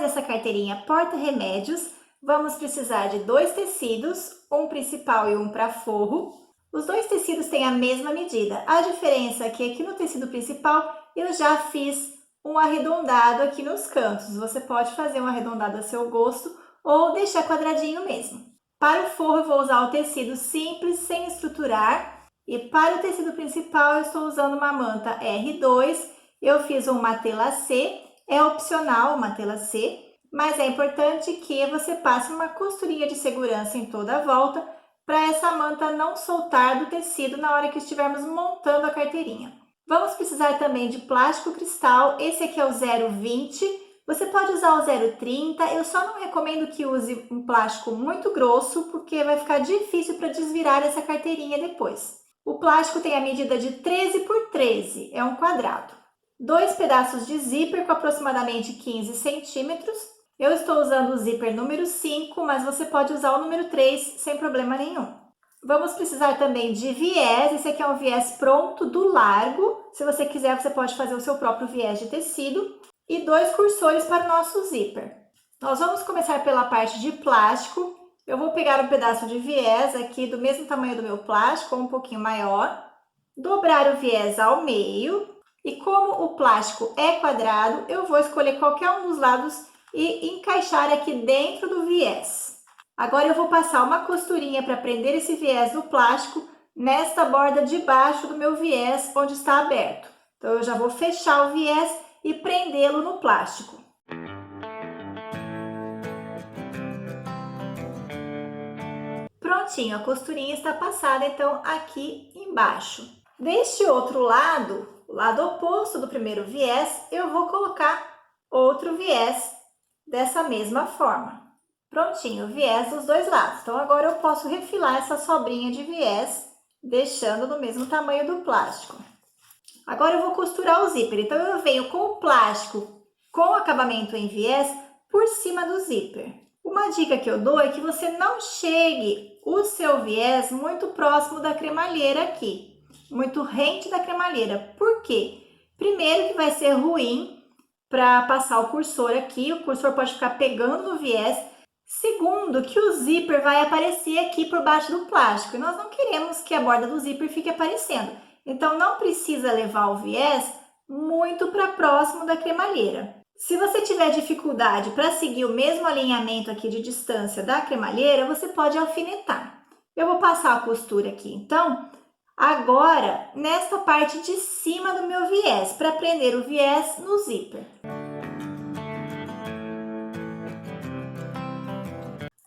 dessa carteirinha porta-remédios, vamos precisar de 2 tecidos, um principal e um para forro. Os 2 tecidos têm a mesma medida. A diferença é que aqui no tecido principal eu já fiz um arredondado aqui nos cantos. Você pode fazer um arredondado a seu gosto ou deixar quadradinho mesmo. Para o forro eu vou usar o tecido simples, sem estruturar. E para o tecido principal eu estou usando uma manta R2. Eu fiz uma tela C, é opcional uma tela C, mas é importante que você passe uma costurinha de segurança em toda a volta para essa manta não soltar do tecido na hora que estivermos montando a carteirinha. Vamos precisar também de plástico cristal, esse aqui é o 0,20, você pode usar o 0,30, eu só não recomendo que use um plástico muito grosso, porque vai ficar difícil para desvirar essa carteirinha depois. O plástico tem a medida de 13 por 13, é um quadrado. 2 pedaços de zíper com aproximadamente 15 centímetros. Eu estou usando o zíper número 5, mas você pode usar o número 3 sem problema nenhum. Vamos precisar também de viés, esse aqui é um viés pronto do largo. Se você quiser, você pode fazer o seu próprio viés de tecido. E 2 cursores para o nosso zíper. Nós vamos começar pela parte de plástico. Eu vou pegar um pedaço de viés aqui do mesmo tamanho do meu plástico, ou um pouquinho maior. Dobrar o viés ao meio. E como o plástico é quadrado, eu vou escolher qualquer um dos lados e encaixar aqui dentro do viés. Agora eu vou passar uma costurinha para prender esse viés no plástico nesta borda de baixo do meu viés onde está aberto. Então eu já vou fechar o viés e prendê-lo no plástico. Prontinho, a costurinha está passada então aqui embaixo. Deste outro lado, o lado oposto do primeiro viés, eu vou colocar outro viés dessa mesma forma. Prontinho, o viés dos 2 lados. Então, agora eu posso refilar essa sobrinha de viés, deixando no mesmo tamanho do plástico. Agora eu vou costurar o zíper. Então, eu venho com o plástico com acabamento em viés por cima do zíper. Uma dica que eu dou é que você não chegue o seu viés muito próximo da cremalheira aqui. Muito rente da cremalheira. Por quê? Primeiro que vai ser ruim para passar o cursor aqui, o cursor pode ficar pegando no viés. Segundo, que o zíper vai aparecer aqui por baixo do plástico, e nós não queremos que a borda do zíper fique aparecendo. Então, não precisa levar o viés muito para próximo da cremalheira. Se você tiver dificuldade para seguir o mesmo alinhamento aqui de distância da cremalheira, você pode alfinetar. Eu vou passar a costura aqui, então, agora, nesta parte de cima do meu viés, para prender o viés no zíper.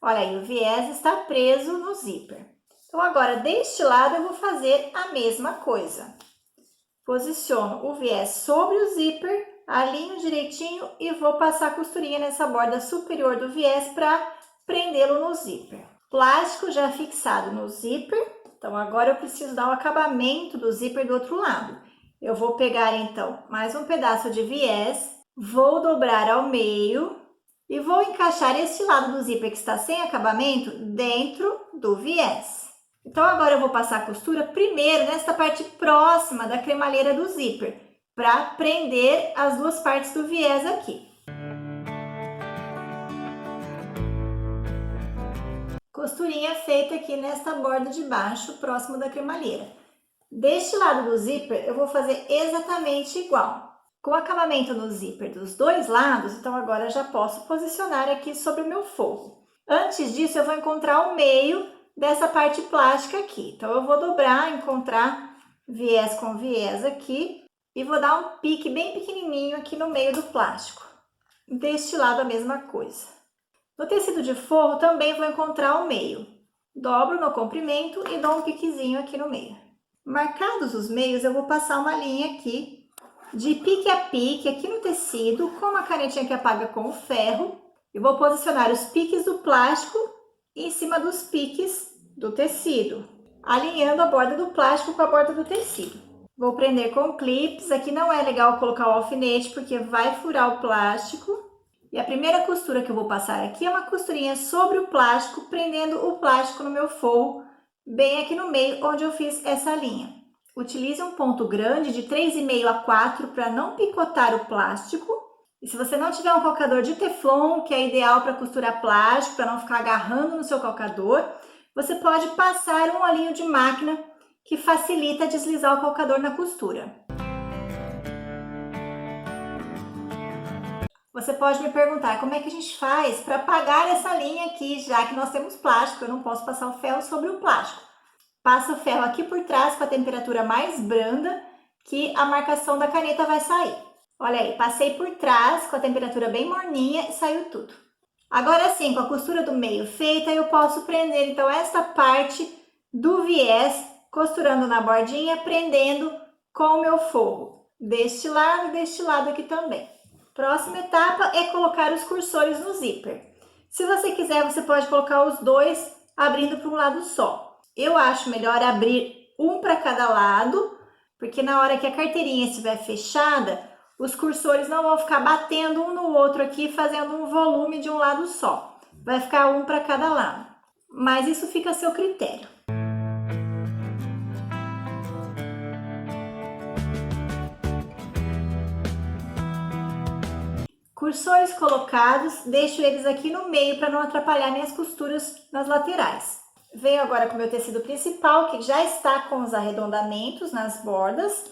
Olha aí, o viés está preso no zíper. Então, agora, deste lado, eu vou fazer a mesma coisa. Posiciono o viés sobre o zíper, alinho direitinho e vou passar a costurinha nessa borda superior do viés para prendê-lo no zíper. Plástico já fixado no zíper. Então, agora eu preciso dar o acabamento do zíper do outro lado. Eu vou pegar, então, mais um pedaço de viés, vou dobrar ao meio e vou encaixar este lado do zíper que está sem acabamento dentro do viés. Então, agora eu vou passar a costura primeiro nesta parte próxima da cremalheira do zíper, para prender as 2 partes do viés aqui. Costurinha feita aqui nesta borda de baixo, próximo da cremalheira. Deste lado do zíper, eu vou fazer exatamente igual. Com acabamento no zíper dos 2 lados, então agora eu já posso posicionar aqui sobre o meu forro. Antes disso, eu vou encontrar o meio dessa parte plástica aqui. Então, eu vou dobrar, encontrar viés com viés aqui e vou dar um pique bem pequenininho aqui no meio do plástico. Deste lado, a mesma coisa. No tecido de forro, também vou encontrar o meio. Dobro no comprimento e dou um piquezinho aqui no meio. Marcados os meios, eu vou passar uma linha aqui de pique a pique aqui no tecido, com uma canetinha que apaga com o ferro. E vou posicionar os piques do plástico em cima dos piques do tecido, alinhando a borda do plástico com a borda do tecido. Vou prender com clips. Aqui não é legal colocar o alfinete, porque vai furar o plástico. E a primeira costura que eu vou passar aqui é uma costurinha sobre o plástico, prendendo o plástico no meu forro, bem aqui no meio, onde eu fiz essa linha. Utilize um ponto grande de 3,5 a 4 para não picotar o plástico. E se você não tiver um calcador de teflon, que é ideal para costurar plástico, para não ficar agarrando no seu calcador, você pode passar um olhinho de máquina que facilita deslizar o calcador na costura. Você pode me perguntar como é que a gente faz para apagar essa linha aqui, já que nós temos plástico, eu não posso passar o ferro sobre o plástico. Passa o ferro aqui por trás com a temperatura mais branda, que a marcação da caneta vai sair. Olha aí, passei por trás com a temperatura bem morninha e saiu tudo. Agora sim, com a costura do meio feita, eu posso prender então esta parte do viés, costurando na bordinha, prendendo com o meu forro. Deste lado e deste lado aqui também. Próxima etapa é colocar os cursores no zíper. Se você quiser, você pode colocar os dois abrindo para um lado só. Eu acho melhor abrir um para cada lado, porque na hora que a carteirinha estiver fechada, os cursores não vão ficar batendo um no outro aqui, fazendo um volume de um lado só. Vai ficar um para cada lado, mas isso fica a seu critério. Cursores colocados, deixo eles aqui no meio para não atrapalhar minhas costuras nas laterais. Venho agora com o meu tecido principal, que já está com os arredondamentos nas bordas,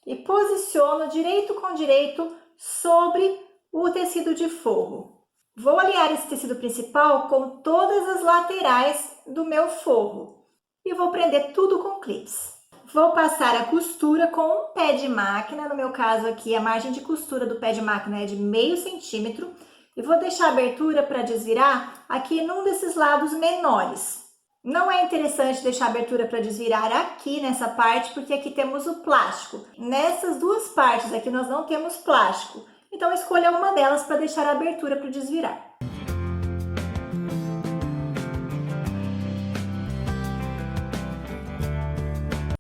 e posiciono direito com direito sobre o tecido de forro. Vou alinhar esse tecido principal com todas as laterais do meu forro e vou prender tudo com clips. Vou passar a costura com um pé de máquina, no meu caso aqui a margem de costura do pé de máquina é de meio centímetro, e vou deixar a abertura para desvirar aqui num desses lados menores. Não é interessante deixar a abertura para desvirar aqui nessa parte, porque aqui temos o plástico. Nessas duas partes aqui nós não temos plástico, então escolha uma delas para deixar a abertura para desvirar.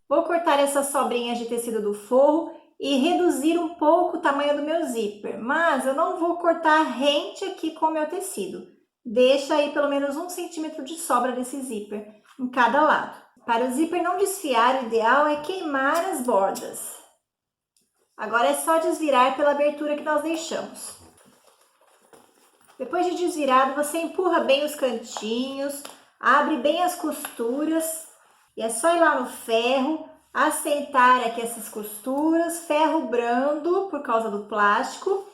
Vou cortar essas sobrinhas de tecido do forro e reduzir um pouco o tamanho do meu zíper, mas eu não vou cortar rente aqui com o meu tecido. Deixa aí pelo menos 1 centímetro de sobra desse zíper em cada lado. Para o zíper não desfiar, o ideal é queimar as bordas. Agora é só desvirar pela abertura que nós deixamos. Depois de desvirado, você empurra bem os cantinhos, abre bem as costuras e é só ir lá no ferro, assentar aqui essas costuras, ferro brando por causa do plástico.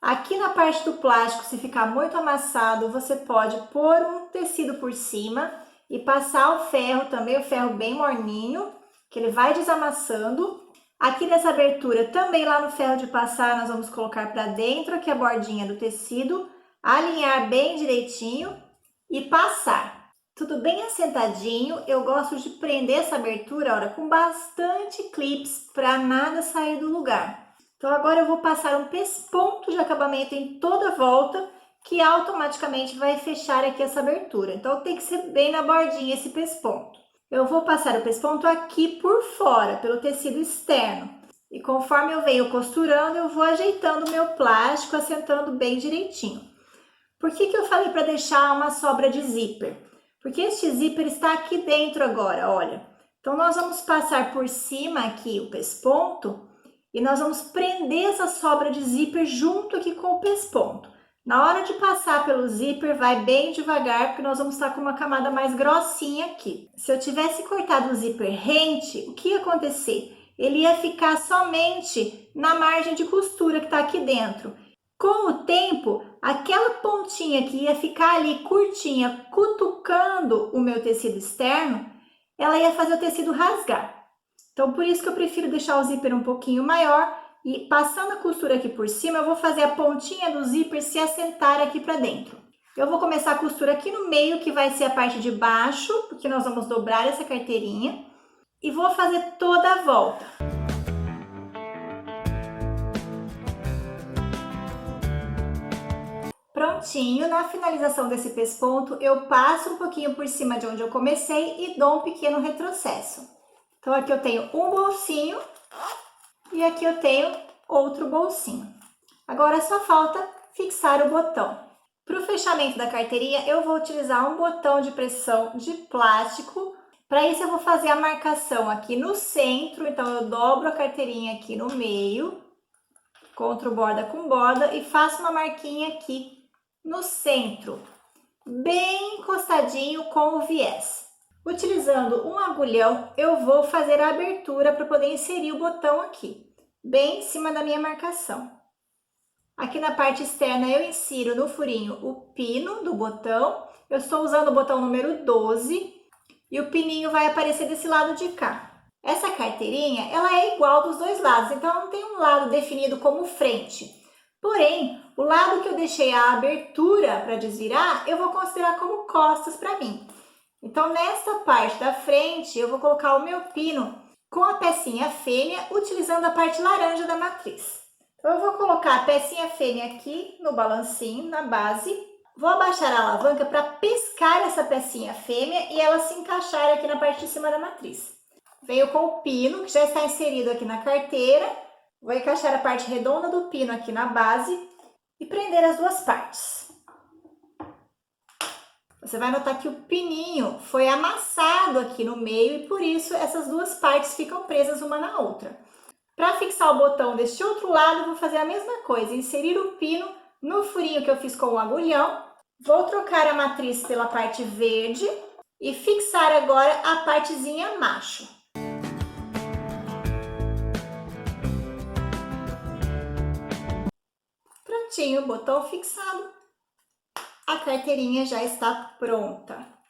Aqui na parte do plástico, se ficar muito amassado, você pode pôr um tecido por cima e passar o ferro também, o ferro bem morninho, que ele vai desamassando. Aqui nessa abertura, também lá no ferro de passar, nós vamos colocar para dentro aqui a bordinha do tecido, alinhar bem direitinho e passar. Tudo bem assentadinho, eu gosto de prender essa abertura, olha, com bastante clips para nada sair do lugar. Então agora eu vou passar um pesponto de acabamento em toda a volta, que automaticamente vai fechar aqui essa abertura. Então tem que ser bem na bordinha esse pesponto. Eu vou passar o pesponto aqui por fora, pelo tecido externo. E conforme eu venho costurando, eu vou ajeitando o meu plástico, assentando bem direitinho. Por que eu falei para deixar uma sobra de zíper? Porque este zíper está aqui dentro agora, olha. Então nós vamos passar por cima aqui o pesponto e nós vamos prender essa sobra de zíper junto aqui com o pesponto. Na hora de passar pelo zíper, vai bem devagar, porque nós vamos estar com uma camada mais grossinha aqui. Se eu tivesse cortado o zíper rente, o que ia acontecer? Ele ia ficar somente na margem de costura que está aqui dentro. Com o tempo, aquela pontinha que ia ficar ali curtinha, cutucando o meu tecido externo, ela ia fazer o tecido rasgar. Então, por isso que eu prefiro deixar o zíper um pouquinho maior e passando a costura aqui por cima, eu vou fazer a pontinha do zíper se assentar aqui para dentro. Eu vou começar a costura aqui no meio, que vai ser a parte de baixo, porque nós vamos dobrar essa carteirinha, e vou fazer toda a volta. Prontinho, na finalização desse pesponto, eu passo um pouquinho por cima de onde eu comecei e dou um pequeno retrocesso. Então, aqui eu tenho um bolsinho e aqui eu tenho outro bolsinho. Agora, só falta fixar o botão. Para o fechamento da carteirinha, eu vou utilizar um botão de pressão de plástico. Para isso, eu vou fazer a marcação aqui no centro. Então, eu dobro a carteirinha aqui no meio, Encontro borda com borda e faço uma marquinha aqui no centro, bem encostadinho com o viés. Utilizando um agulhão, eu vou fazer a abertura para poder inserir o botão aqui, bem em cima da minha marcação. Aqui na parte externa eu insiro no furinho o pino do botão. Eu estou usando o botão número 12 e o pininho vai aparecer desse lado de cá. Essa carteirinha, ela é igual dos dois lados, então ela não tem um lado definido como frente. Porém, o lado que eu deixei a abertura para desvirar, eu vou considerar como costas para mim. Então, nessa parte da frente, eu vou colocar o meu pino com a pecinha fêmea, utilizando a parte laranja da matriz. Então, eu vou colocar a pecinha fêmea aqui no balancinho, na base. Vou abaixar a alavanca para pescar essa pecinha fêmea e ela se encaixar aqui na parte de cima da matriz. Venho com o pino, que já está inserido aqui na carteira. Vou encaixar a parte redonda do pino aqui na base e prender as duas partes. Você vai notar que o pininho foi amassado aqui no meio e por isso essas duas partes ficam presas uma na outra. Para fixar o botão deste outro lado, vou fazer a mesma coisa, inserir o pino no furinho que eu fiz com o agulhão. Vou trocar a matriz pela parte verde e fixar agora a partezinha macho. Prontinho, botão fixado. A carteirinha já está pronta.